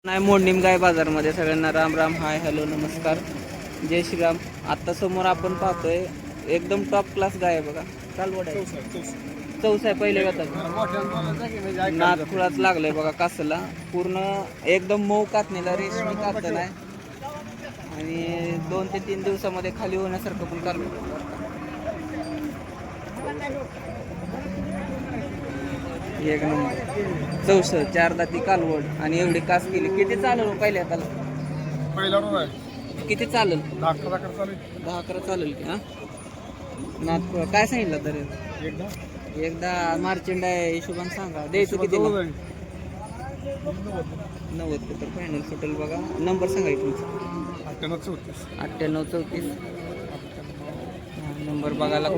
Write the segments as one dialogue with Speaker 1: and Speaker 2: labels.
Speaker 1: नाही मोडणीम गाय बाजारमध्ये सगळ्यांना राम राम, हाय, हॅलो, नमस्कार, जय श्रीराम. आता समोर आपण पाहतोय एकदम टॉप क्लास गाय आहे बघा. कालवड आहे, चौसा आहे पहिले गटाचा. नाद खुळाच लागलाय बघा कासला, पूर्ण एकदम मऊ कातणीला, रेशमी कातण आहे आणि 2 ते 3 दिवसामध्ये खाली होण्यासारखं पण कालवड. एक नंबर 64 4 दाती कालवड आणि एवढी कास केली. किती चालेल पहिल्या त्याला?
Speaker 2: पहिला
Speaker 1: किती चालेल?
Speaker 2: 10-11
Speaker 1: चालेल की. हा नाथ काय सांगितलं तरी? एकदा मार्चंड आहे हिशोबान सांगा. द्यायचं किती? 90 तर फायनल सुटेल बघा. नंबर सांगा तुमचा. 9834 नंबर बघायला.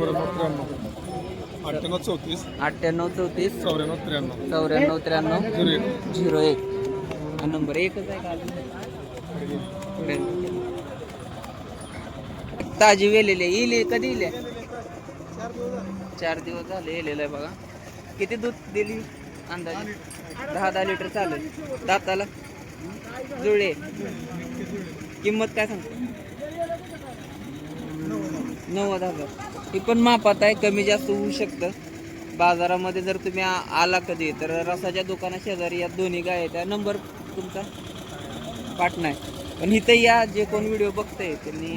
Speaker 2: 9834
Speaker 1: 9434
Speaker 2: 9493
Speaker 1: 9493 01 नंबर एकच आहे का? ताजी वेलेली येईल. कधी येईल? 4 दिवस झाले येलेलं आहे बघा. किती दूध दिली अंदाजे? 10 लिटर चालेल. दाताला जुळे. किंमत काय सांगतो? 90,000. ही पण मापात आहे, कमी जास्त होऊ शकतं बाजारामध्ये. जर तुम्ही आला कधी तर रसाच्या दुकाना शेजारी या दोन्ही गाय आहेत. नंबर तुमचा पाटणा आहे, पण इथं या जे कोण व्हिडिओ बघताय त्यांनी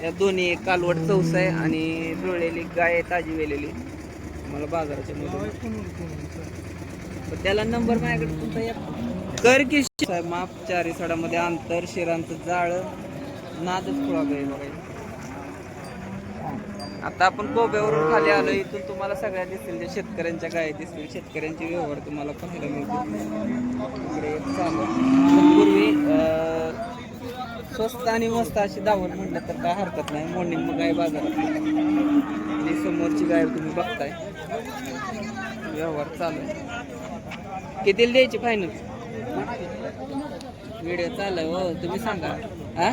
Speaker 1: या दोन्ही कालवड चौसा आहे आणि जुळलेली गाय आहे ताजी वेलेली. मला बाजाराच्या मध्ये त्याला नंबर माझ्याकडे तुमचा या कर की साहेब माप. 4 सडामध्ये अंतर, शिरांचं जाळ, नादच खुळा गाय बघायला. आता आपण कोब्यावरून खाली आलो. इथून तुम्हाला सगळ्या दिसतील, जे शेतकऱ्यांच्या गाय दिसतील, शेतकऱ्यांचे व्यवहार तुम्हाला पाहायला मिळतील. इकडे चालू पूर्वी स्वस्त आणि मस्त अशी दावण म्हटलं तर काय हरकत नाही. मोडणीम गाय बाजारात आणि समोरची गाय तुम्ही बघताय. व्यवहार चालू आहे. कितीला द्यायची फायनल? व्हिडिओ चालू आहे हो, तुम्ही सांगा. हा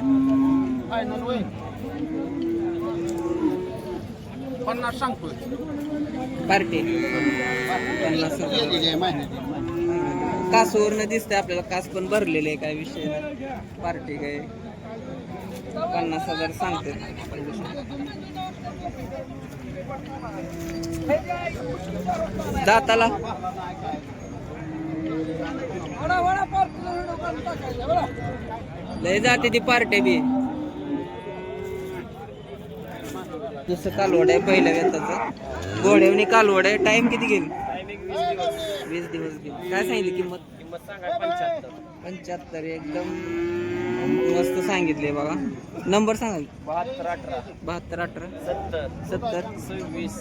Speaker 2: 50 सांगतोय.
Speaker 1: पार्टी 50 कासवरनं दिसते आपल्याला. कास पण भरलेले आहे, काय विषय नाही. पार्टी काय 50,000 सांगते. दाताला लय जाते ती पार्टी बी. दुसरं कालवड आहे पहिल्या व्यताचं. घोड्यावनी कालवड आहे. टाइम किती गेली? 20 दिवस गेली. काय सांगितली किंमत? 75 एकदम मस्त सांगितले बघा. नंबर सांगा. 72 18 70 26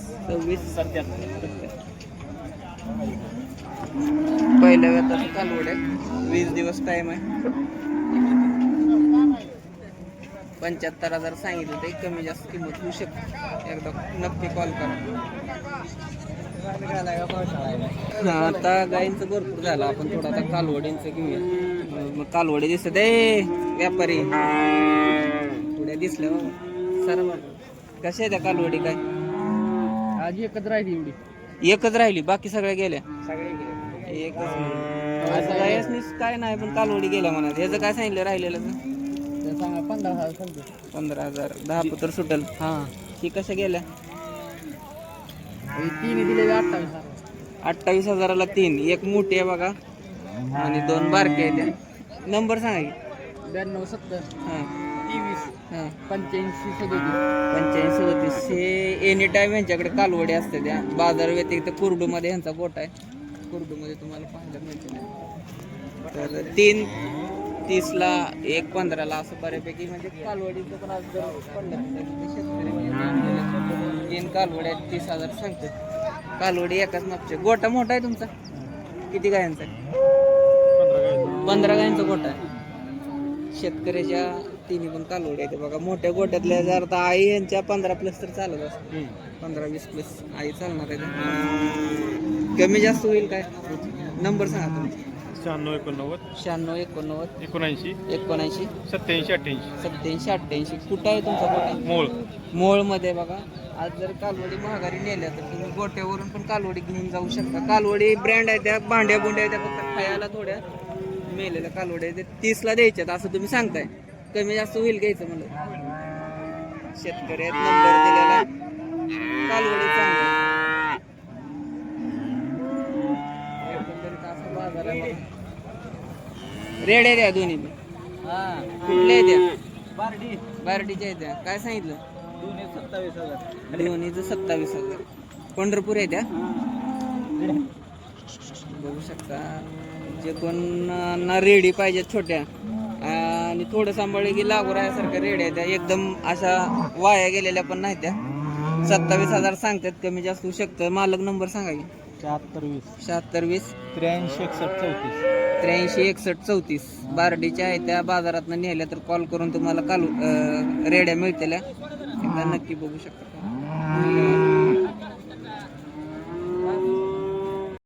Speaker 1: पहिल्या व्यताचं कालवड आहे. 20 दिवस टाइम आहे. 75,000 सांगितलं. ते कमी जास्त किंमत होऊ शकते. एकदा नक्की कॉल करा. आता गायींचं भरपूर झालं. आपण थोडं आता कालवडींचं घेऊया. मग कालवडी दिसत आहे व्यापारी थोड्या दिसल्या सर्व. कशा आहे त्या कालवडी? काय
Speaker 2: आज एकच राहिली एवढी.
Speaker 1: एकच राहिली, बाकी सगळ्या गेल्या? एकच असं गायसनीच काय नाही, पण कालवडी गेल्या म्हणा. याचं काय सांगितलं राहिलेलं? 15,000 10 पत्र सुटेल. हा ही कशा गेल्या?
Speaker 2: 3 दिले
Speaker 1: 28,000ला 3. एक मोठी आहे बघा आणि 2 बारके आहेत त्या. नंबर सांगा.
Speaker 2: 92 70
Speaker 1: हां
Speaker 2: 23
Speaker 1: हां
Speaker 2: 85
Speaker 1: 85 37. हे एनी टाईम यांच्याकडे कालवडी असते. त्या बाजार व्यतिरिक्त कुर्डूमध्ये ह्यांचा गोठा आहे. कुर्डूमध्ये तुम्हाला पाहायला मिळते. तर 3 30ला 1 15ला असं बऱ्यापैकी म्हणजे कालवडीचं पण आज जर पडलं शेतकरी 3 कालवड्या 30,000 सांगतात. कालवडी एकाच मागचे. गोठा मोठा आहे तुमचा? किती गायांचा आहे? 15 गायांचा गोठा आहे. शेतकऱ्याच्या तिन्ही पण कालवडी आहेत बघा. मोठ्या गोट्यातल्या जर आता आई यांच्या 15+ तर चालत असते. 15-20+ आई चालणार आहे. कमी जास्त होईल काय? नंबर सांगा तुमचा.
Speaker 2: 96 89
Speaker 1: 96
Speaker 2: 79 87
Speaker 1: 88. कुठं आहे तुमचा गोठा? मोळमध्ये बघा. आज जर कालवडी महागारी नेल्या तर तुम्ही गोट्यावरून पण कालवडी घेऊन जाऊ शकता. कालवडी ब्रँड आहे त्या, भांड्या बुंड्या त्या फक्त खायला थोड्या मेलेल्या कालवडे ते 30ला द्यायच्यात असं तुम्ही सांगताय. कमी जास्त होईल घ्यायचं म्हणलं. शेतकरी आहेत, नंबर दिलेला कालवडे चांगले. एकंदरीत असा बाजार आहे बघा. रेड्या द्या दोन्ही बी. कुठल्या द्या? बार्डीच्या आहेत त्या. काय सांगितलं? दोन्हीचं 27,000. पंढरपूर आहे त्या. बघू शकता जे कोण रेडी पाहिजेत छोट्या आणि थोडं सांभाळले की लागू राहण्यासारख्या रेड्या आहेत त्या. एकदम अशा वाया गेलेल्या पण नाही त्या. 27,000 सांगतात, कमी जास्त होऊ शकतं. मालक नंबर सांगा की. 7620 83 61 34. बार्डीच्या आहे त्या. बाजारात नेल्या तर कॉल करून तुम्हाला रेड्या मिळतील. एकदा नक्की बघू शकता.